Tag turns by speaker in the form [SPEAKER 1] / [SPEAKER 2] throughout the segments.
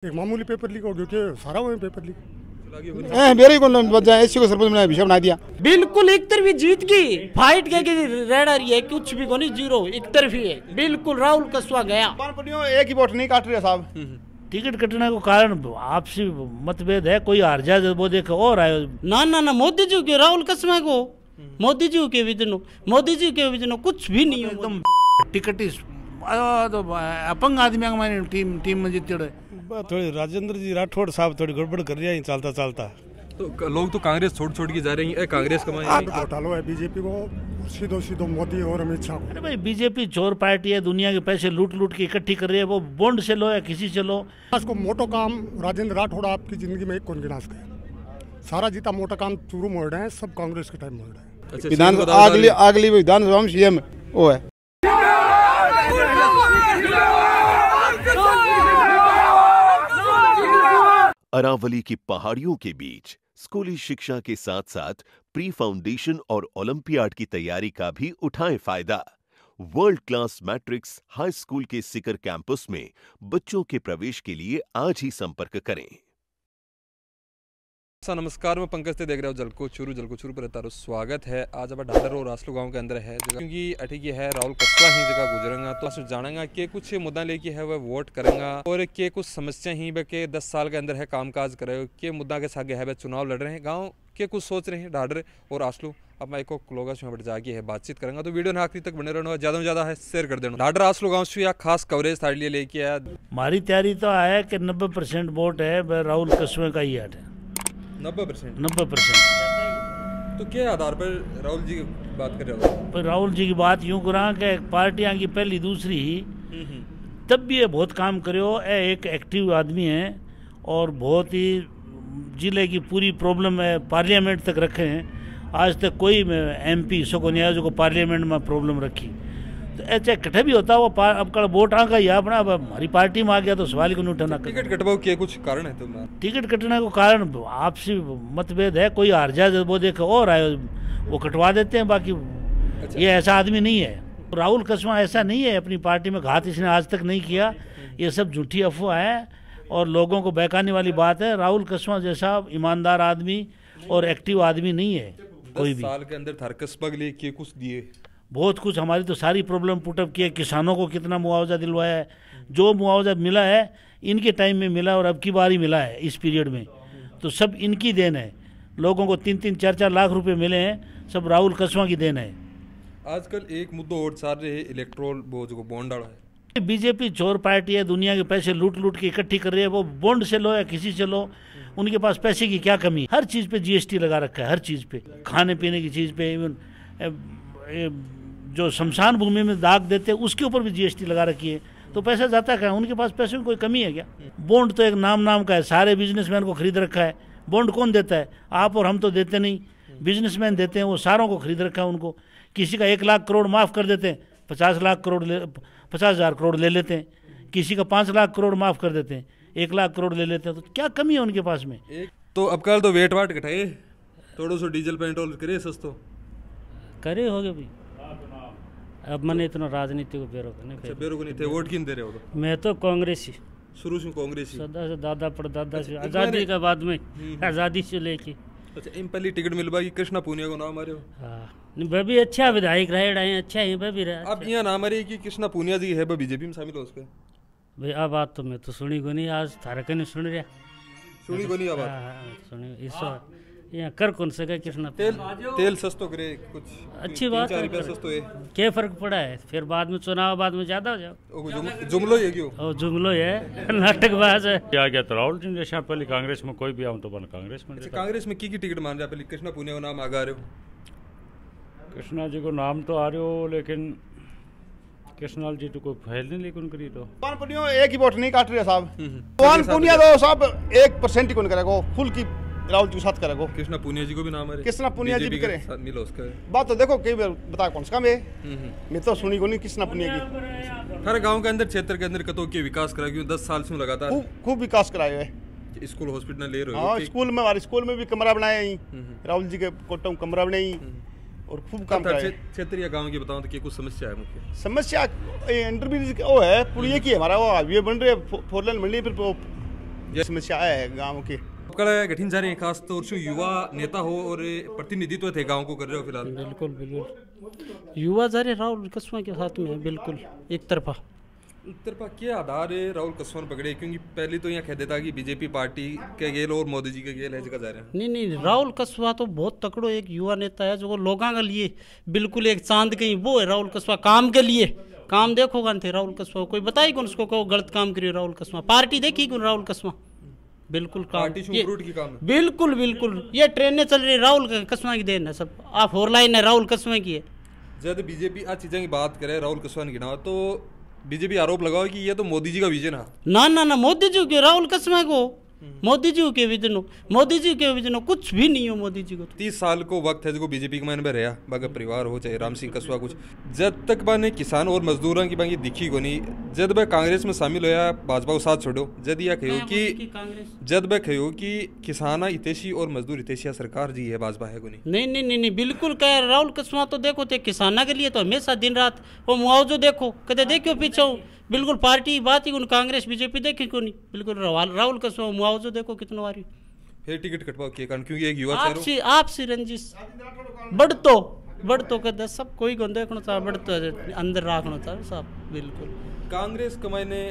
[SPEAKER 1] एक मामूली paper leak हो गया कि सारा वो पेपर लीक
[SPEAKER 2] मेरे को एससी को सरपंच बनाया विषय बना दिया।
[SPEAKER 3] बिल्कुल एक तरफी जीत की फाइट के रेड आ रही है, कुछ भी कोनी, जीरो एक तरफी है बिल्कुल। राहुल कसवा गया,
[SPEAKER 2] एक ही वोट नहीं काट रहे साहब।
[SPEAKER 4] टिकट कटने को कारण आपसी मतभेद है, कोई हार जाए वो देखो और आयो।
[SPEAKER 3] ना मोदी जी के राहुल कसवा को मोदी जी के विजन कुछ भी नहीं
[SPEAKER 4] एकदम टिकट तो अपंग आदमी टीम में जीते रहे।
[SPEAKER 1] थोड़ी राजेंद्र जी राठौड़ साहब थोड़ी गड़बड़ कर रही है चलता चलता।
[SPEAKER 5] तो लोग तो कांग्रेस छोड़ के जा रहे हैं, कांग्रेस
[SPEAKER 1] घोटालो है बीजेपी को सीधो मोदी और अमित शाह।
[SPEAKER 4] अरे भाई बीजेपी चोर पार्टी है, दुनिया के पैसे लूट के इकट्ठी कर रही है। वो बॉन्ड से लो या किसी से लो।
[SPEAKER 1] को मोटो काम राजेंद्र राठौड़ आपकी जिंदगी में एक कौन गिनास का सारा जीता मोटा काम चूरू मोड़ रहे हैं, सब कांग्रेस के टाइम मोड़ रहे हैं।
[SPEAKER 2] विधानसभा अगली विधानसभा में सीएम वो है।
[SPEAKER 6] अरावली की पहाड़ियों के बीच स्कूली शिक्षा के साथ साथ प्री फाउंडेशन और ओलंपियाड की तैयारी का भी उठाएं फायदा। World class matrix high school के सिकर कैंपस में बच्चों के प्रवेश के लिए आज ही संपर्क करें।
[SPEAKER 5] नमस्कार, मैं पंकज से देख रहे हो जलको चूरू पर तारो स्वागत है। आज अब ढाडर और रासलू गांव के अंदर है क्योंकि अठी की है राहुल कसवा ही जगह गुजरेगा तो जानेगा कि कुछ मुद्दा लेके है वह वोट करेगा और के कुछ समस्या ही के 10 साल के अंदर है कामकाज करे के मुद्दा के सागे है चुनाव लड़ रहे हैं, गाँव के कुछ सोच रहे हैं ढाडर और रासलू। अब मैं एक लोगों में जाके है बातचीत करेंगे तो वीडियो ने आखिरी तक बने रहना, ज्यादा में ज्यादा है शेयर कर देना। ढाडर रासलू गाँव से खास कवरेज थारे लिए लेके आया।
[SPEAKER 4] हमारी तैयारी तो है कि 90% वोट है राहुल कसवे का ही है। 90%।
[SPEAKER 5] तो क्या आधार पर राहुल जी की बात कर रहे हो?
[SPEAKER 4] पर राहुल जी की बात यूं करा कि पार्टियां की पहली दूसरी ही तब भी ये बहुत काम करो। एक एक्टिव आदमी है और बहुत ही जिले की पूरी प्रॉब्लम है पार्लियामेंट तक रखे हैं। आज तक कोई MP सो को नहीं आया जो पार्लियामेंट में प्रॉब्लम रखी। तो ऐसे कटे भी होता वो अब कल वोट आ गया अपना, अब हमारी पार्टी में आ गया तो सवाल को नहीं उठाना।
[SPEAKER 5] टिकट कटवाओ के कुछ कारण है? तुम
[SPEAKER 4] टिकट कटने को कारण आपसी मतभेद है, कोई हार जाए वो देखो और आयो वो कटवा देते हैं। बाकी ये ऐसा आदमी नहीं है। राहुल कसवा ऐसा नहीं है, अपनी पार्टी में घात इसने आज तक नहीं किया। ये सब झूठी अफवाह है और लोगों को बहकाने वाली बात है। राहुल कसवा जैसा ईमानदार आदमी और एक्टिव आदमी नहीं है कोई भी।
[SPEAKER 5] साल के अंदर थारकस पगले के कुछ दिए,
[SPEAKER 4] बहुत कुछ हमारी तो सारी प्रॉब्लम पुटअप किया। किसानों को कितना मुआवजा दिलवाया है, जो मुआवजा मिला है इनके टाइम में मिला और अब की बार ही मिला है इस पीरियड में, तो सब इनकी देन है। लोगों को 3-3, 4-4 लाख रुपए मिले हैं, सब राहुल कसवा की देन है।
[SPEAKER 5] आजकल एक मुद्दा और चाल रहे है इलेक्ट्रोल जो बॉन्ड वाला है।
[SPEAKER 4] बीजेपी चोर पार्टी है, दुनिया के पैसे लूट के इकट्ठी कर रही है। वो बॉन्ड से लो या किसी से लो, उनके पास पैसे की क्या कमी। हर चीज़ पे GST लगा रखा है, हर चीज़ पे, खाने पीने की चीज़ पे। इवन जो शमशान भूमि में दाग देते हैं उसके ऊपर भी GST लगा रखी है। तो पैसा जाता क्या? उनके पास पैसे में कोई कमी है क्या? बॉन्ड तो एक नाम का है, सारे बिजनेसमैन को खरीद रखा है। बॉन्ड कौन देता है? आप और हम तो देते नहीं, बिजनेसमैन देते हैं। वो सारों को खरीद रखा है उनको। किसी का 1 लाख करोड़ माफ़ कर देते हैं, 50,000 करोड़ ले लेते हैं। किसी का 5 लाख करोड़ माफ़ कर देते हैं, 1 लाख करोड़ ले लेते हैं। तो क्या कमी है उनके पास में?
[SPEAKER 5] तो अब कल तो वेट वाट घटाए, थोड़ा सा डीजल पेट्रोल करे सस्तो
[SPEAKER 3] करे हो गए भाई। अब मैंने इतना राजनीति को
[SPEAKER 5] बेरो नहीं थे। वोट किन दे रहे हो? तो
[SPEAKER 3] मैं तो कांग्रेस ही,
[SPEAKER 5] शुरू से कांग्रेस ही,
[SPEAKER 3] सदा से दादा परदादा से, आज़ादी के बाद में आज़ादी से लेके।
[SPEAKER 5] अच्छा, इन पहली टिकट मिलवा की कृष्णा पूनिया को नाम आ रहे हो?
[SPEAKER 3] हाँ, वह भी अच्छा विधायक रहे, अच्छा है वह भी रहा।
[SPEAKER 5] अब यहाँ नाम आ रही कि कृष्णा पूनिया जी है बीजेपी में शामिल हो उसके।
[SPEAKER 3] भाई अब बात तो मैं तो सुनी को नहीं, आज थारा कहीं सुन रहा,
[SPEAKER 5] सुनी को नहीं अब
[SPEAKER 3] सुनी इस यहाँ कर कौन सका कृष्णा।
[SPEAKER 5] तेल सस्तो करे कुछ
[SPEAKER 3] अच्छी बात है,
[SPEAKER 5] सस्तो है,
[SPEAKER 3] क्या फर्क पड़ा है? फिर बाद में चुनाव बाद में ज्यादा हो जाओ।
[SPEAKER 5] जुमलो है क्यों?
[SPEAKER 3] जुमलो है, नाटकबाज है।
[SPEAKER 7] क्या गया तो राहुल जी जैसा पहले कांग्रेस में कोई भी आऊँ तो बन कांग्रेस में।
[SPEAKER 5] कांग्रेस में की टिकट मान रहा है? पहले कृष्णा पूनिया को नाम आगा रहे हो?
[SPEAKER 7] कृष्णा जी को नाम तो आ रहे हो, लेकिन कृष्णा जी तो कोई फैल नहीं लेकिन करी तो
[SPEAKER 2] एक ही वोट नहीं काट रहे साहब। पुनिया तो साहब 1% ही कौन करेगा, फुल की राहुल जी के साथ करेगा।
[SPEAKER 5] कृष्णा पूनिया जी को भी नाम है,
[SPEAKER 2] कृष्णा पूनिया जी भी करे
[SPEAKER 5] मिलो उसका
[SPEAKER 2] बात तो देखो कई बार बता कौन सा है। मैं तो सुनी को नहीं कृष्णा पूनिया की।
[SPEAKER 5] हर गांव के अंदर क्षेत्र के अंदर कतो के विकास करा क्यों 10 साल से लगातार
[SPEAKER 2] खूब विकास कराया है।
[SPEAKER 5] स्कूल हॉस्पिटल ले रहे हो?
[SPEAKER 2] हाँ, स्कूल में हमारे स्कूल में भी कमरा बनाया ही, राहुल जी के कोटम कमरा बनाई और खूब काम कराया।
[SPEAKER 5] क्षेत्र या गांव की बताओ तो क्या कुछ समस्या है? मुख्य समस्या
[SPEAKER 2] अंडरब्रिज वो है पुलिया की, हमारा वो हाईवे बन रहे 4 लेन बन रही, फिर ये समस्या है गाँव की।
[SPEAKER 5] कल गठिन जा रहे हैं, खास तौर से युवा नेता हो और प्रतिनिधित्व थे गाँव को कर रहे हो फिलहाल।
[SPEAKER 3] बिल्कुल बिल्कुल युवा जा रहे राहुल कस्वा के साथ में, बिल्कुल एक तरफा।
[SPEAKER 5] एक तरफा क्या आधार है राहुल कस्वा पकड़े, क्योंकि पहले तो यहाँ कह देता कि बीजेपी पार्टी के गेल और मोदी जी के गेल है जगह जा रहे हैं।
[SPEAKER 3] नहीं राहुल कस्वा तो बहुत तकड़ो एक युवा नेता है जो लोगों के लिए बिल्कुल एक चांद कहीं वो है राहुल कस्वा। काम के लिए काम देखो कौन थे राहुल कस्वा, कोई बताई कौन उसको कहो गलत काम करिए राहुल कस्वा। पार्टी देखी कौन राहुल कस्वा, बिल्कुल काम
[SPEAKER 5] की काम है।
[SPEAKER 3] बिल्कुल बिल्कुल ये ट्रेनें चल रही राहुल कस्वा की देन है सब। आप 4 लाइन है राहुल कस्वा की है।
[SPEAKER 5] जब बीजेपी आज चीज़ों की बात करे राहुल कस्वा ने गिना तो बीजेपी आरोप लगाओ कि ये तो मोदी जी का विजन है।
[SPEAKER 3] ना मोदी जी के राहुल कस्वा को मोदी जी के विजन हो कुछ भी नहीं हो मोदी जी को।
[SPEAKER 5] 30 साल को वक्त है जो बीजेपी के मन में रहा बागा परिवार हो चाहे राम सिंह कस्वा कुछ, जब तक बाने किसान और मजदूरों की बाकी दिखी को नहीं, जब वह कांग्रेस में शामिल होया भाजपा को साथ छोड़ो, जब यह कहो कि जब वह कहो कि किसान हितैषी और मजदूर हितैषी सरकार जी है भाजपा है को
[SPEAKER 3] नहीं बिल्कुल कह राहुल कस्वा तो देखो थे किसाना के लिए तो हमेशा दिन रात वो मुआवजो देखो कदे देखो पीछे बिल्कुल पार्टी बात ही कांग्रेस बीजेपी देखी को नहीं। बिल्कुल राहुल कस्वा मुआवजो देखो कितना वारी
[SPEAKER 5] फिर टिकट कटवाओ के कारण, क्योंकि एक युवा
[SPEAKER 3] आपसी रंजिश बढ़तो कद सब कोई को देखना चाह बढ़तो अंदर रखना चाह सब। बिल्कुल
[SPEAKER 5] कांग्रेस कमाने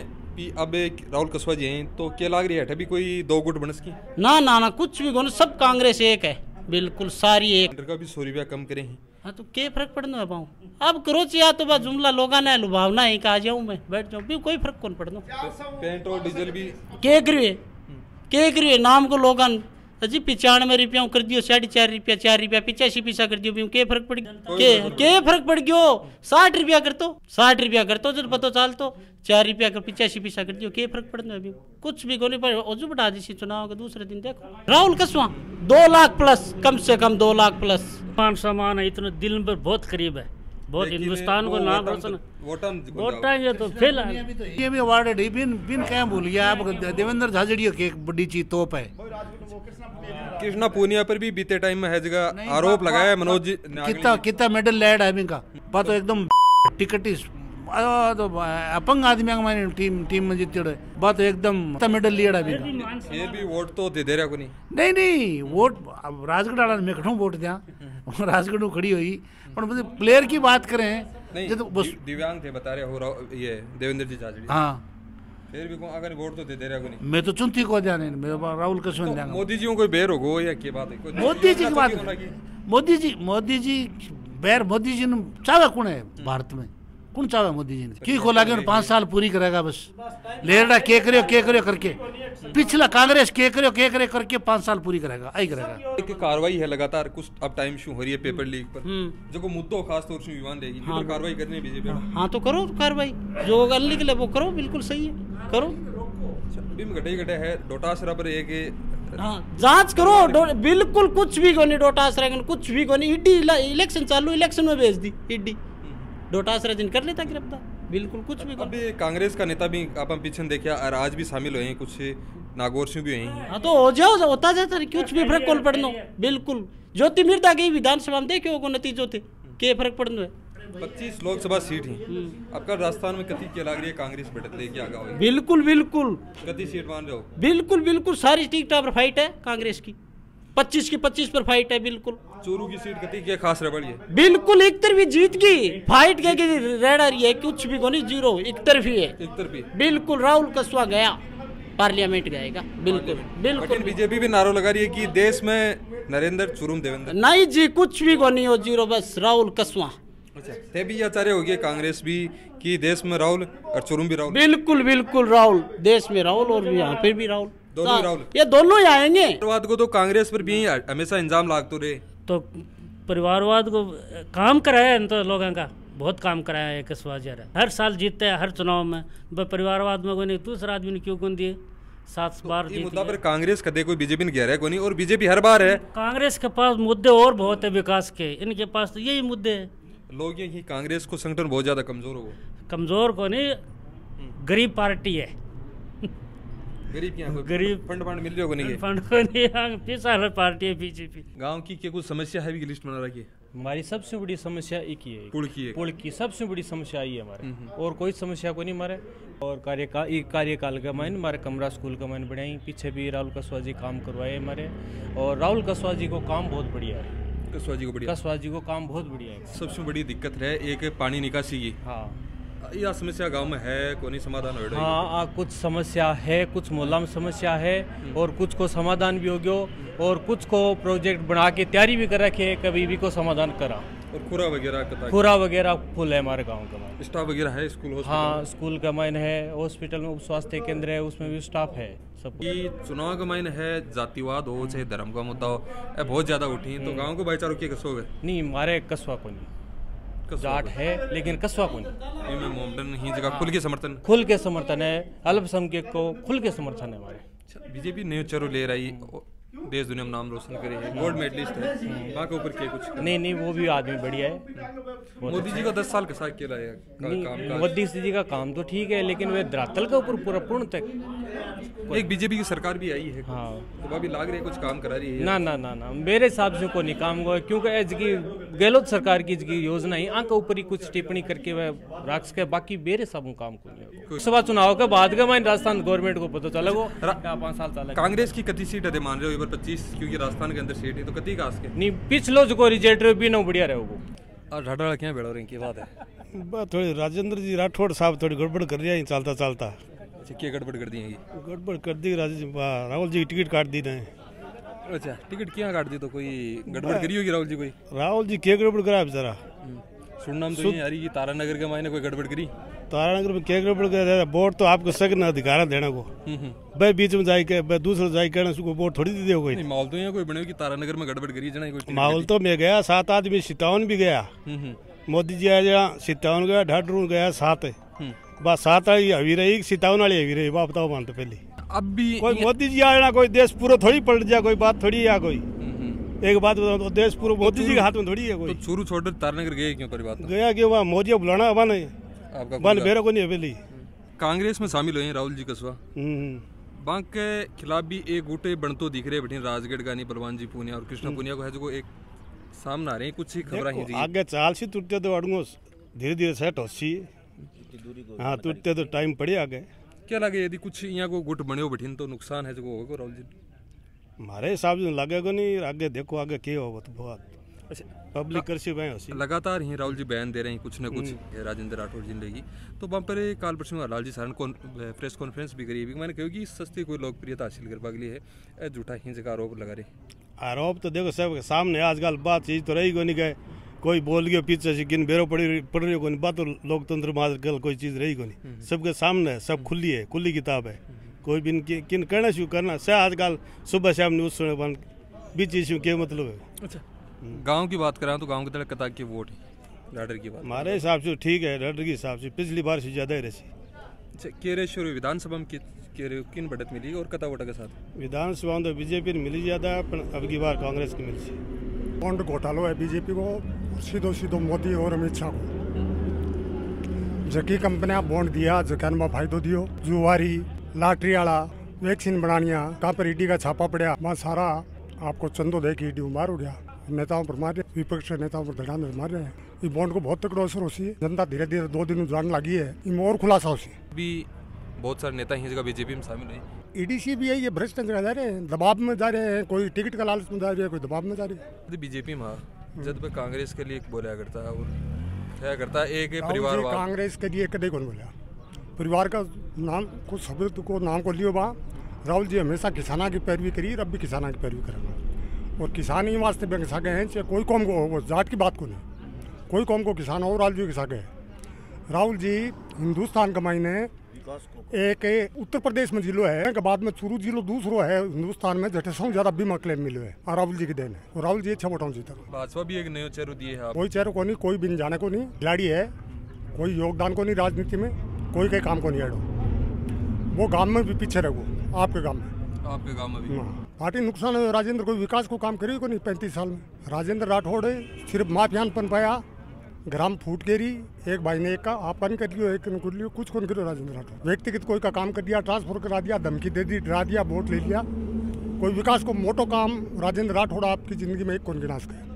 [SPEAKER 5] अब राहुल कस्वा जी हैं तो क्या लग रही है अभी कोई 2 गुट बनस की?
[SPEAKER 3] ना कुछ भी को सब कांग्रेस एक है, बिल्कुल सारी एक
[SPEAKER 5] का भी 100 रुपया कम करें।
[SPEAKER 3] हाँ तो क्या फर्क पड़ना है पाऊँ अब करो या तो बस जुमला लोगा ने लुभावना है कि आ जाऊँ मैं बैठ जाऊँ भी कोई फर्क कौन पड़ना।
[SPEAKER 5] पेट्रोल डीजल भी
[SPEAKER 3] के करिए नाम को लोगन अजी 95 रुपया कर दियो 4.5 रुपया 4 रुपया 85 पैसा कर दियो के फर्क पड़ गया के फर्क पड़ गयो 60 रुपया कर तो जब पता चाल तो 4 रुपया कर 85 पैसा कर दियो के फर्क पड़ना अभी कुछ भी कोनी पर ओजू बढ़ा दी चुनाव के दूसरे दिन देखो राहुल कस्वा 2 लाख प्लस कम से कम 2 लाख प्लस
[SPEAKER 4] मान सम्मान है इतना दिल पर बहुत करीब है, बहुत हिंदुस्तान को नाम रोशन वोटा ये तो फेल
[SPEAKER 8] ये भी अवार्ड है बिन क्या भूल गया अब देवेंद्र झाझड़ियों की एक बड़ी चीज तोप है।
[SPEAKER 5] कृष्णा पूनिया पर भी बीते टाइम में है जगह आरोप लगाया मनोज जी
[SPEAKER 8] कितना मेडल लैड है इनका तो एकदम टिकट तो अपंग आदमी हमारी टीम में जीते बात एकदम मेडल लिया
[SPEAKER 5] ये भी वोट तो दे रहा को
[SPEAKER 8] नहीं वोट राजगढ़ वाला मैं कठू वोट दिया राजगढ़ में खड़ी हुई और प्लेयर की बात करें
[SPEAKER 5] दिव्यांग थे बता रहे हो ये देवेंद्र जी झाझड़ी।
[SPEAKER 8] हाँ
[SPEAKER 5] फिर भी अगर वोट तो दे रहा को नहीं
[SPEAKER 8] मैं तो चुनती को जाने राहुल कस्वा देंगे।
[SPEAKER 5] मोदी जी को कोई बेर होगो या क्या बात है?
[SPEAKER 8] मोदी जी की बात मोदी जी बैर मोदी जी ने चाहे कौन है भारत में कौन चाहे मोदी जी ने की को लगे 5 साल पूरी करेगा बस लेरडा के करियो करके पिछला कांग्रेस के करियो करके 5 साल पूरी करेगा आई करेगा।
[SPEAKER 5] एक कार्रवाई है लगातार कुछ अब टाइम शू हो रही है पेपर लीक पर जो को मुद्दों खास तौर से विवाद लेगी हाँ, कार्रवाई करनी है बीजेपी।
[SPEAKER 3] हाँ तो करो कार्रवाई जो गल निकले वो करो बिल्कुल सही है करो।
[SPEAKER 5] घटे है डोटासरा पर एक
[SPEAKER 3] हाँ जांच करो बिल्कुल कुछ भी कोनी डोटासरा कुछ भी कोनी ईडी इलेक्शन चालू इलेक्शन में भेज दी ईडी डोटासरा जिन कर लेता गिरफ्तार बिल्कुल कुछ भी।
[SPEAKER 5] अभी कांग्रेस का नेता भी आप पीछे देखा और आज भी शामिल हुए हैं कुछ नागौर सिंह भी हुए हैं।
[SPEAKER 3] हाँ तो हो जाओ होता जाता कुछ भी फर्क कौन पड़ना बिल्कुल ज्योति मिर्दा की विधानसभा में देखे हो नतीजों थे के फर्क पड़ना है
[SPEAKER 5] 25 लोकसभा सीट है आपका राजस्थान में कति क्या लग रही है कांग्रेस बढ़त लेके आगा होगी?
[SPEAKER 3] बिल्कुल
[SPEAKER 5] कति सीट मान रहे हो?
[SPEAKER 3] बिल्कुल सारी ठीक ठाक फाइट है कांग्रेस की 25 की 25 पर फाइट है बिल्कुल।
[SPEAKER 5] चोरू की सीट कति क्या खास रबड़ी है?
[SPEAKER 3] बिल्कुल एक तरफी जीत गई फाइट के रेड आ रही है कुछ भी कोनी 0 एक तरफी है
[SPEAKER 5] एक तरफी
[SPEAKER 3] बिल्कुल। राहुल कस्वा गया पार्लियामेंट जाएगा बिल्कुल।
[SPEAKER 5] बीजेपी भी नारा लगा रही है कि देश में नरेंद्र चुरुम देवेंद्र
[SPEAKER 3] नहीं जी कुछ भी कोनी हो 0 बस राहुल कस्वा।
[SPEAKER 5] अच्छा भी आचार्य हो गए कांग्रेस भी कि देश में राहुल और चुरुम भी राहुल
[SPEAKER 3] बिल्कुल राहुल देश में राहुल और यहाँ पे भी राहुल
[SPEAKER 5] दोनों राहुल
[SPEAKER 3] ये दोनों ही आएंगे।
[SPEAKER 5] परिवारवाद को तो कांग्रेस पर भी हमेशा इंजाम लागतो रहे
[SPEAKER 4] तो परिवारवाद को काम कराया तो लोगों का बहुत काम कराया है कस्वा जा रहा हर साल जीतते हैं हर चुनाव में परिवारवाद में कोई नहीं दूसरा आदमी ने क्यों कौन दिए 7 बार
[SPEAKER 5] ये मुद्दा पर कांग्रेस कदे कोई बीजेपी ने गहरा कोई नहीं और बीजेपी हर बार है।
[SPEAKER 4] कांग्रेस के पास मुद्दे और बहुत है विकास के इनके पास तो यही मुद्दे है।
[SPEAKER 5] लोग ये कि कांग्रेस को संगठन बहुत ज्यादा
[SPEAKER 4] कमजोर को नहीं गरीब पार्टी है
[SPEAKER 5] गरीब फंड मिल रहे हो नहीं
[SPEAKER 4] फंड को नहीं पैसा पार्टी है बीजेपी।
[SPEAKER 5] गांव की क्या कुछ समस्या है भी लिस्ट बना रखी है?
[SPEAKER 9] हमारी सबसे बड़ी समस्या एक ही है,
[SPEAKER 5] पुल
[SPEAKER 9] की सबसे बड़ी समस्या ही है हमारे, और कोई समस्या को नहीं हमारे। और कार्यकाल का मायने हमारे कमरा स्कूल का मायने बढ़ाई, पीछे भी राहुल कस्वा जी काम करवाए हमारे, और राहुल कस्वा जी को काम बहुत बढ़िया है। कस्वा जी को काम बहुत बढ़िया है।
[SPEAKER 5] सबसे बड़ी दिक्कत है एक पानी निकासी की।
[SPEAKER 9] हाँ,
[SPEAKER 5] यह समस्या गांव में है, कोई समाधान हो रहा है?
[SPEAKER 9] हाँ, कुछ समस्या है, कुछ मोहल्ला में समस्या है, और कुछ को समाधान भी हो गया, और कुछ को प्रोजेक्ट बना के तैयारी भी कर रखे, कभी भी को समाधान करा।
[SPEAKER 5] और खुरा वगैरह
[SPEAKER 9] फुल है हमारे गांव का।
[SPEAKER 5] स्टाफ वगैरह है स्कूल हॉस्पिटल?
[SPEAKER 9] हाँ, स्कूल का मायन है, हॉस्पिटल में उप स्वास्थ्य केंद्र है, उसमें भी स्टाफ है सब।
[SPEAKER 5] चुनाव का मायन है जातिवाद हो चाहे धर्म का मुद्दा हो, बहुत ज्यादा उठी, तो गाँव को भाईचारों की कसोगे?
[SPEAKER 9] नहीं, हमारे कस्बा को नहीं, जाट है लेकिन कस्बा को नहीं।
[SPEAKER 5] ही जगह खुल के समर्थन है,
[SPEAKER 9] अल्पसंख्यक को खुल के समर्थन है हमारे।
[SPEAKER 5] बीजेपी नए चरो ले रही, देश दुनिया में नाम रोशन करे है, गोल्ड मेडलिस्ट है, वहाँ के ऊपर क्या कुछ?
[SPEAKER 9] नहीं, वो भी आदमी बढ़िया है।
[SPEAKER 5] मोदी जी का 10 साल का साथ किया है
[SPEAKER 9] मोदी जी का काम तो ठीक है, लेकिन वे धरातल के ऊपर पूरा पूर्ण तक।
[SPEAKER 5] एक बीजेपी की सरकार भी आई है,
[SPEAKER 9] हाँ,
[SPEAKER 5] तो अभी लाग रही है कुछ काम करा रही है?
[SPEAKER 9] ना, मेरे हिसाब से को नहीं काम हुआ, क्योंकि इसकी गहलोत सरकार की योजना ही आंख ऊपर ही कुछ टिप्पणी करके वह राख के, बाकी मेरे सब काम को नहीं। लोकसभा चुनाव के बाद का मैं राजस्थान गवर्नमेंट को पता चला, वो 5 साल चला।
[SPEAKER 5] कांग्रेस की कितनी सीट है मान रहे हो? 25, क्योंकि राजस्थान के अंदर सीट है, तो कति का आसके
[SPEAKER 9] नहीं पिछलो जो रिजल्ट भी ना बढ़िया रहे वो।
[SPEAKER 5] और ढाडा क्या बेड़ो रही की बात है?
[SPEAKER 10] थोड़ी राजेंद्र जी राठौड़ साहब थोड़ी गड़बड़ कर रही है चलता।
[SPEAKER 5] क्या गड़बड़ कर दी है?
[SPEAKER 10] गड़बड़ कर दी, राहुल जी की टिकट काट दी ने।
[SPEAKER 5] अच्छा, टिकट क्या काट दी? तो कोई गड़बड़ करी होगी राहुल जी?
[SPEAKER 10] राहुल जी क्या गड़बड़ करा बेचारा?
[SPEAKER 5] सुनना तो नहीं आ रही कि तारानगर के मायने कोई गड़बड़ करी?
[SPEAKER 10] तारानगर में क्या गड़बड़ कर? वोट तो आपको सगन अधिकार देना को, भाई बीच में जाके दूसरा जाए कहना उसको वोट थोड़ी दे दे कोई।
[SPEAKER 5] माहौल तो यहाँ कोई बने कि तारानगर में गड़बड़ करी जना?
[SPEAKER 10] माहौल तो मैं गया 7 आदमी सितावन भी गया, मोदी जी आया सितावन गया, ढाडरू गया 7, बस 7 वाली हवी रही, 57 वाली हवी रही। बाप बताओ मानते पहले
[SPEAKER 5] अब भी
[SPEAKER 10] कोई मोदी जी आया, कोई देश पूरा थोड़ी पलट जाए, कोई बात थोड़ी है। कोई एक बात बताओ, तो देश पूरा मोदी जी के हाथ में थोड़ी है। कोई
[SPEAKER 5] चूरू छोड़ तारानगर गए क्यों? पर बात
[SPEAKER 10] गया कि वहाँ मोदी बुलाना बन बन बेरो को नहीं है पहले।
[SPEAKER 5] कांग्रेस में शामिल हुए राहुल जी कस्वा, बांक के खिलाफ भी एक गुटे बनतो दिख रहे बैठे, राजगढ़ गानी बलवान जी पूनिया और कृष्णा पूनिया को है जो एक सामने आ रहे हैं। कुछ ही खबर
[SPEAKER 10] आगे चाल सी टूटते तो अड़गो धीरे धीरे सेट हो सी। हाँ, टूटते तो टाइम पड़े आगे।
[SPEAKER 5] क्या लगे यदि कुछ यहाँ को गुट बने हो बैठे तो नुकसान है जो होगा राहुल जी?
[SPEAKER 10] हमारे हिसाब से लगेगा नहीं, आगे देखो आगे क्या होगा तो बहुत।
[SPEAKER 5] अच्छा,
[SPEAKER 10] पब्लिक कृषि
[SPEAKER 5] लगातार ही राहुल जी बयान दे रहे हैं कुछ न कुछ राजेंद्र राठौड़ जी लेगी, तो वहाँ पर काल परसों लाल जी सारण प्रेस कॉन्फ्रेंस भी करी। मैंने कहा कि सस्ती कोई लोकप्रियता हासिल करने के लिए है, झूठा हिंसा का आरोप लगा रहे।
[SPEAKER 10] आरोप तो देखो सब सामने आजकल बात चीज तो रही को नहीं गए, कोई बोल गया पीछे से किन बेरो पड़ रही को नहीं बात, तो लोकतंत्र में आजकल कोई चीज रही को नहीं, सबके सामने है, सब खुली है, खुली किताब है। कोई भी किन करना शुरू करना से आजकल सुबह शाम न्यूज सुने बन बीच इश्यू क्या मतलब है।
[SPEAKER 5] अच्छा, गांव की बात करा तो गांव की तरह कता के वोट डाडर की बात
[SPEAKER 10] हमारे हिसाब से ठीक है, डाडर के हिसाब से पिछली बार से ज्यादा ही रही।
[SPEAKER 5] अच्छा, केरेश्वर विधानसभा में किन बढ़त मिली और कता वोटा के साथ?
[SPEAKER 10] विधानसभा में तो बीजेपी ने मिली ज्यादा, अब की बार कांग्रेस की मिली।
[SPEAKER 1] बॉन्ड घोटालो है बीजेपी को, सीधो मोदी और अमित शाह को। जकी कंपनियां बॉन्ड दिया जकान फायदो दियो, जुआरी लाटरी वाला वैक्सीन बनानिया, कहाँ पर ईडी का छापा पड़ा, वहाँ सारा आपको चंदो दे के ईडी मार हो गया। नेताओं पर मार रहे, विपक्ष के नेताओं पर धड़ाम मार रहे हैं। ये बॉन्ड को बहुत तकड़ा असर होती है, जनता धीरे धीरे 2 दिन जान लगी है, इनमें और खुलासा होती है।
[SPEAKER 5] भी बहुत सारे नेता ही जगह बीजेपी में शामिल है।
[SPEAKER 1] ईडीसी भी है, ये भ्रष्ट जा रहे हैं, दबाव में जा रहे हैं, कोई टिकट का लालच में जा रहे हैं, कोई दबाव में जा रहे हैं।
[SPEAKER 5] बीजेपी में जब कांग्रेस के लिए बोला करता है और क्या करता है एक परिवार,
[SPEAKER 1] कांग्रेस के लिए कदे कौन बोला, परिवार का नाम कुछ शब्द को नाम को लियो बा। राहुल जी हमेशा किसाना की पैरवी करी, अब भी किसाना की पैरवी करेंगे, और किसान ही वास्ते बैंक सागे हैं, चाहे कोई कौम को हो, जाट की बात को नहीं, कोई कौम को किसान हो, राहुल जी के सागे हैं। राहुल जी हिंदुस्तान का मायने एक उत्तर प्रदेश में जिलो है के बाद में चूरू जिलो दूसरो है हिंदुस्तान में, जटे सौ ज्यादा बीमा क्लेम मिलो है, और राहुल जी की देन है, और राहुल जी अच्छा वोटां जीता।
[SPEAKER 5] भाजपा भी एक नया चेहरा दिए है,
[SPEAKER 1] कोई चेहरा को नहीं, कोई बिन जाने को नहीं, खिलाड़ी है, कोई योगदान को नहीं राजनीति में, कोई के काम को नहीं एडो, वो गांव में भी पीछे रहो, आपके गांव में भी पार्टी नुकसान है। राजेंद्र कोई विकास को काम करे को नहीं 35 साल में। राजेंद्र राठौड़ सिर्फ माफियान पन पाया, ग्राम फूट गेरी, एक भाई ने एक का आपका नहीं कर लियो, एक ने कर लियो, कुछ कौन करो। राजेंद्र राठौड़ व्यक्तिगत कोई का काम कर दिया, ट्रांसफर करा दिया, धमकी दे दी, डरा दिया, वोट ले लिया, कोई विकास को मोटो काम राजेंद्र राठौड़ आपकी जिंदगी में एक कौन गिना सके।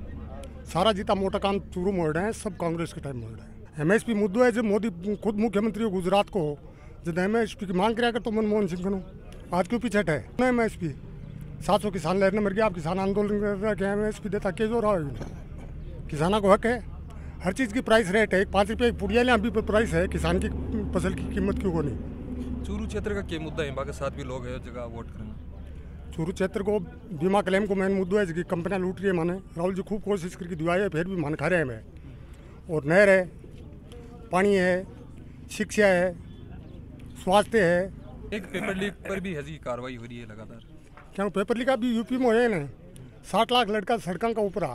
[SPEAKER 1] सारा जितना मोटा काम चूरू मोड़ रहे हैं सब कांग्रेस के टाइम मोड़ रहे हैं। MSP मुद्दो है जब मोदी खुद मुख्यमंत्री गुजरात को जब MSP की मांग कराया कर तो मनमोहन सिंह को आज क्यों पीछे है ना MSP 700 किसान लहर ने मर गया। आप किसान आंदोलन कर रहे हैं MSP देता के जो रहा है किसानों को हक है हर चीज़ की प्राइस रेट है। 5 रुपये पुड़िया लिया अभी प्राइस है किसान की फसल की कीमत क्यों को नहीं।
[SPEAKER 5] चूरू क्षेत्र का क्या मुद्दा है बाकी साथ भी लोग हैं जगह वोट करेंगे।
[SPEAKER 1] चूरू क्षेत्र को बीमा क्लेम को मेन मुद्दा है कि कंपनियां लूट रही है माने राहुल जी खूब कोशिश करके दिवाई है फिर भी मान खा रहे हैं हमें। और नहर है पानी है शिक्षा है स्वास्थ्य है।
[SPEAKER 5] एक पेपर लीक पर भी हजी कार्रवाई हो रही है लगातार।
[SPEAKER 1] क्या पेपर लीक अभी यूपी में है ना 60 लाख लड़का सड़कों का ऊपर आ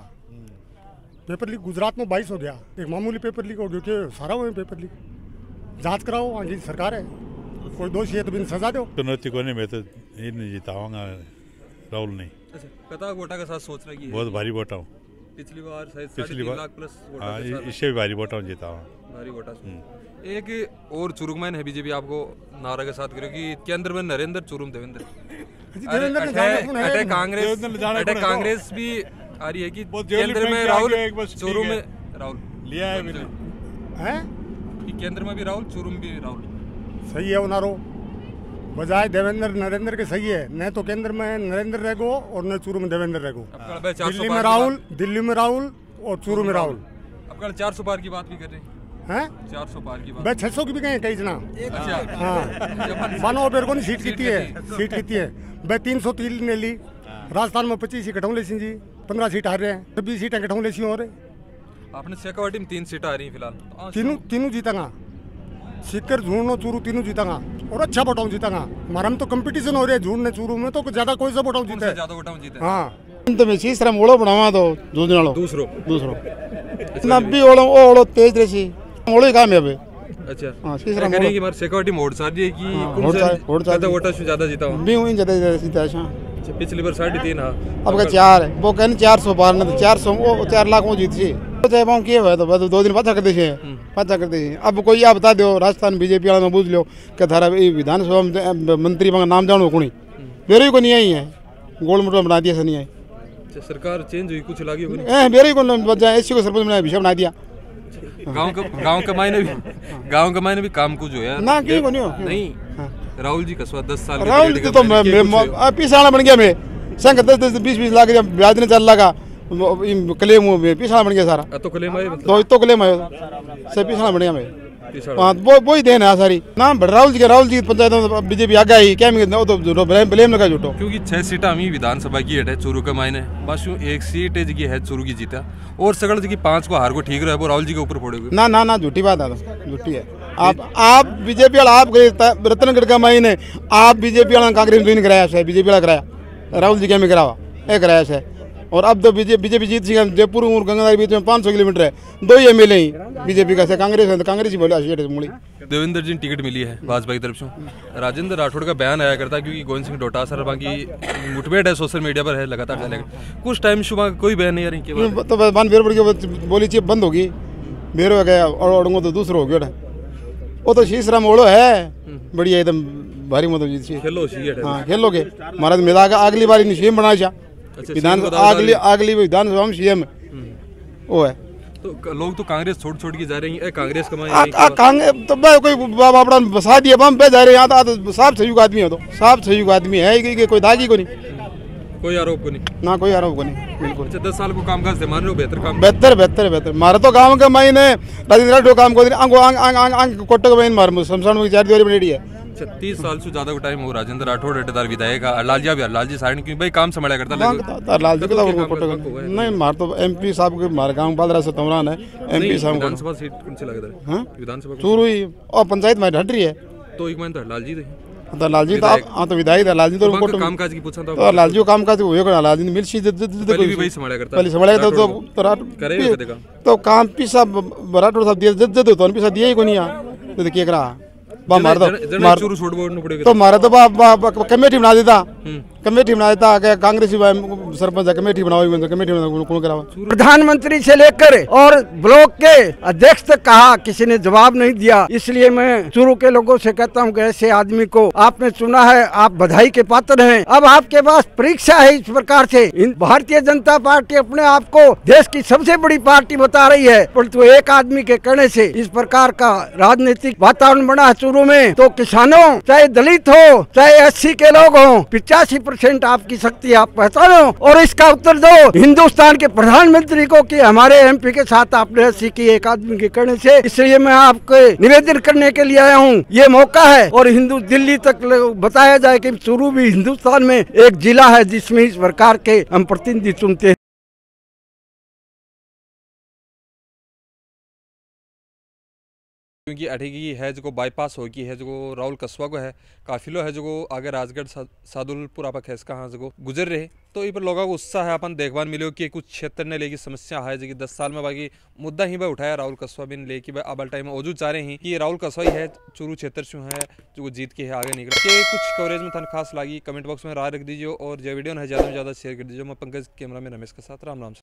[SPEAKER 1] पेपर लीक गुजरात में 22 हो गया। एक मामूली पेपर लीक हो गया सारा हुआ पेपर लीक जांच कराओ आगे सरकार है कोई दोषी है तो बिन सजा दो।
[SPEAKER 11] चुनौती को नहीं मैं तो ये नहीं जिताऊंगा राहुल नहीं।
[SPEAKER 5] अच्छा कता वोटा का साथ सोच रहा है
[SPEAKER 11] बहुत भारी वोटा हूँ
[SPEAKER 5] पिछली बार शायद
[SPEAKER 11] पिछली बार
[SPEAKER 5] लाख प्लस
[SPEAKER 11] हाँ इससे भी भारी वोटा हूँ जीता हूँ
[SPEAKER 5] भारी वोटा। एक और चुरुगमैन है बीजेपी आपको नारा के साथ करेगी केंद्र में नरेंद्र चुरुम देवेंद्र कांग्रेस भी आ रही है कि केंद्र में राहुल चुरुम में राहुल
[SPEAKER 11] लिया है
[SPEAKER 5] केंद्र में भी राहुल चुरुम भी राहुल
[SPEAKER 1] सही है वो नारो बजाय देवेंद्र नरेंद्र के सही है न तो केंद्र में नरेंद्र रहेगो और न चूरू में देवेंद्र रहेगो। दिल्ली में राहुल और चूरू में राहुल।
[SPEAKER 5] अब 400 पार की बात भी कर रहे हैं 400 पार की बात
[SPEAKER 1] भाई 600 की भी कहीं कई जना हाँ मानो बेर को नहीं सीट कितनी है भाई 303 ने ली राजस्थान में 25 सीट कटाऊ ले जी 15 सीट आ रहे हैं 26 सीटें कटाऊ ले और
[SPEAKER 5] आपने शेखावाटी में 3 सीटें आ रही हैं फिलहाल
[SPEAKER 1] तीनों जीतागा सीकर झूठनो चूरू तीनों जीतागा और अच्छा बटाऊ जीतागा। हमारा में तो कंपटीशन हो रहा है झूठने चूरू में तो ज्यादा कोई सा बटाऊ जीता है। हाँ
[SPEAKER 2] तो मैं सीसरा मोड़ो बनावा तो दूसरो दूसरो नब्बी ओड़ो तेज रेसी मोड़ो काम है अबे।
[SPEAKER 5] अच्छा हां सीसरा करेंगे कि मार शेखावाटी मोड़ सारी है कि कौन सा वोटा से ज्यादा जीता हूं भी
[SPEAKER 2] हुई ज्यादा जीता है।
[SPEAKER 5] अच्छा पिछली बार 3.5 हां
[SPEAKER 2] अब का 4 है वो कहने 400 पार ना 400 वो 4 लाख वो जीत सी तो चाहे पाऊं किए हुआ तो बस 2 दिन पाछा कर दे अब कोई आप बता दो राजस्थान बीजेपी वाला में पूछ लो कि थारा विधानसभा में मंत्री का नाम जानो कोनी बेरो को नहीं आई है गोल मोटो बना दिया नहीं आई
[SPEAKER 5] सरकार चेंज हुई कुछ लागी होनी
[SPEAKER 2] बेरो को बजा एससी को सरपंच बनाया विषय बना दिया।
[SPEAKER 5] गांव के मायने भी काम कुछ होया
[SPEAKER 2] ना क्यों को नहीं
[SPEAKER 5] राहुल जी कसवा 10 साल
[SPEAKER 2] राहुल जी तो मैं पिसाना बन गया मैं संग 10 20 लाख ब्याज ने चल लगा क्लेम पिछड़ा बन गया सारा
[SPEAKER 5] तो क्लेम आए
[SPEAKER 2] तो क्लेम आए से पिछड़ा बन गया मैं वो ही देन है सारी नाम राहुल जी पंचायत में बीजेपी आगे आई क्या तो ब्लेम लगा झूठो
[SPEAKER 5] क्योंकि 6 सीटा हम विधानसभा की है चूरू के मायने बस यूं 1 सीट है चूरू की जीता और सगल जी 5 को हार को ठीक रहा है वो राहुल जी के ऊपर फोड़ोगे
[SPEAKER 2] ना झूठी बात है झूठी है। आप बीजेपी वाला आप रतनगढ़ का मायने आप बीजेपी वाला कांग्रेस में कराया बीजेपी वाला कराया राहुल जी क्या में करावा एक कराया है और अब तो बीजेपी जीत सी जयपुर और गंगाधार बीच में 500 किलोमीटर है 2 ही एमएलए ही बीजेपी का से कांग्रेस है तो कांग्रेस ही बोले मुड़ी
[SPEAKER 5] देवेंद्र जी टिकट मिली है भाजपा की तरफ से। राजेंद्र राठौड़ का बयान आया करता क्योंकि गोविंद सिंह डोटासरा बाकी मुठभेड़ है सोशल मीडिया पर है लगातार चलेगा कुछ टाइम शुभ कोई बयान नहीं आ रही
[SPEAKER 2] तो बस बेर बोली चीज बंद होगी बेर हो गया और तो दूसरा हो गया वो तो शीशराम ओढ़ो है बढ़िया एकदम भारी मतलब जीत हाँ खेलोगे महाराज मेरा अगली बार सीएम बना जा विधान अगली विधानसभा में सीएम वो है
[SPEAKER 5] तो लोग तो कांग्रेस छोड़ के जा रहे हैं कांग्रेस
[SPEAKER 2] कांग्रेस तो कोई अपना बसा दिया बम पे जा रहे हैं तो साफ सहयोग आदमी है तो साफ सहयोग आदमी है कि कोई दागी को नहीं
[SPEAKER 5] कोई आरोप को नहीं
[SPEAKER 2] ना कोई आरोप को नहीं बिल्कुल।
[SPEAKER 5] अच्छा 10 साल को कामकाज मान रहे हो बेहतर काम
[SPEAKER 2] बेहतर मारे तो गांव के महीने राजेंद्र काम को आंग कोट्टे के मार शमशान में 4 दीवारी बनेड़ी है।
[SPEAKER 5] 30 साल से ज्यादा का टाइम हो राजेंद्र राठौड़ अड्डेदार विधायक लाल जी सारण की भाई काम संभाला करता
[SPEAKER 2] लाल जी नहीं मार तो एमपी साहब के मार गांव बालरा से तमरान है एमपी साहब
[SPEAKER 5] विधानसभा सीट कौन से लग रहा है विधानसभा
[SPEAKER 2] चूरू ही और पंचायत में हट रही है
[SPEAKER 5] तो एक तो लाल जी
[SPEAKER 2] तो लाल जी तो आप तो विधायक था लाल जी तो
[SPEAKER 5] कामकाज की पूछा
[SPEAKER 2] तो लाल जी कामकाज हुए कर लाल जी मिल सी
[SPEAKER 5] पहले भी वही संभाला करता
[SPEAKER 2] पहले संभाला था तो काम पी साहब राठौड़ साहब दिए जद तो पी साहब दिए ही को नहीं तो क्या करा मार तो मारा तो कमेटी बना देता कमेटी बना देता है कांग्रेस सरपंच कमेटी बनाओ कमेटी कौन करावा।
[SPEAKER 12] प्रधानमंत्री से लेकर और ब्लॉक के अध्यक्ष तक कहा, किसी ने जवाब नहीं दिया। इसलिए मैं चूरू के लोगों से कहता हूँ कि ऐसे आदमी को आपने चुना है, आप बधाई के पात्र हैं। अब आपके पास परीक्षा है इस प्रकार से। भारतीय जनता पार्टी अपने आप को देश की सबसे बड़ी पार्टी बता रही है, परंतु एक आदमी के कहने से इस प्रकार का राजनीतिक वातावरण बना है चूरू में। तो किसानों, चाहे दलित हो चाहे SC के लोग हो, 85% आपकी शक्ति आप पहचानो और इसका उत्तर दो हिंदुस्तान के प्रधानमंत्री को कि हमारे MP के साथ आपने SC की एक आदमी के कहने से। इसलिए मैं आपको निवेदन करने के लिए आया हूँ, ये मौका है और दिल्ली तक बताया जाए कि चूरू भी हिंदुस्तान में एक जिला है जिसमें इस प्रकार के हम प्रतिनिधि चुनते हैं।
[SPEAKER 5] क्योंकि अठेगी है जो बाईपास होगी है जो राहुल कस्बा को है काफिलो है जो आगे राजगढ़ सादुलपुर आप खेस कहाँ जो गुजर रहे तो ये पर लोगों को उत्साह है अपन देखभाल मिलो कि कुछ क्षेत्र ने लेकी समस्या है जो 10 साल में बाकी मुद्दा ही भाई उठाया राहुल कस्बा भी लेके भाई अब टाइम में ओजू चाह रहे हैं कि राहुल कस्बा ही है चूरू क्षेत्र से है जो जीत के है आगे निकल के कुछ कवरेज में खास लगी कमेंट बॉक्स में राय रख दीजिए और जो वीडियो है ज़्यादा से ज़्यादा शेयर कर दीजिए। मैं पंकज कैमरा में रमेश के साथ राम राम।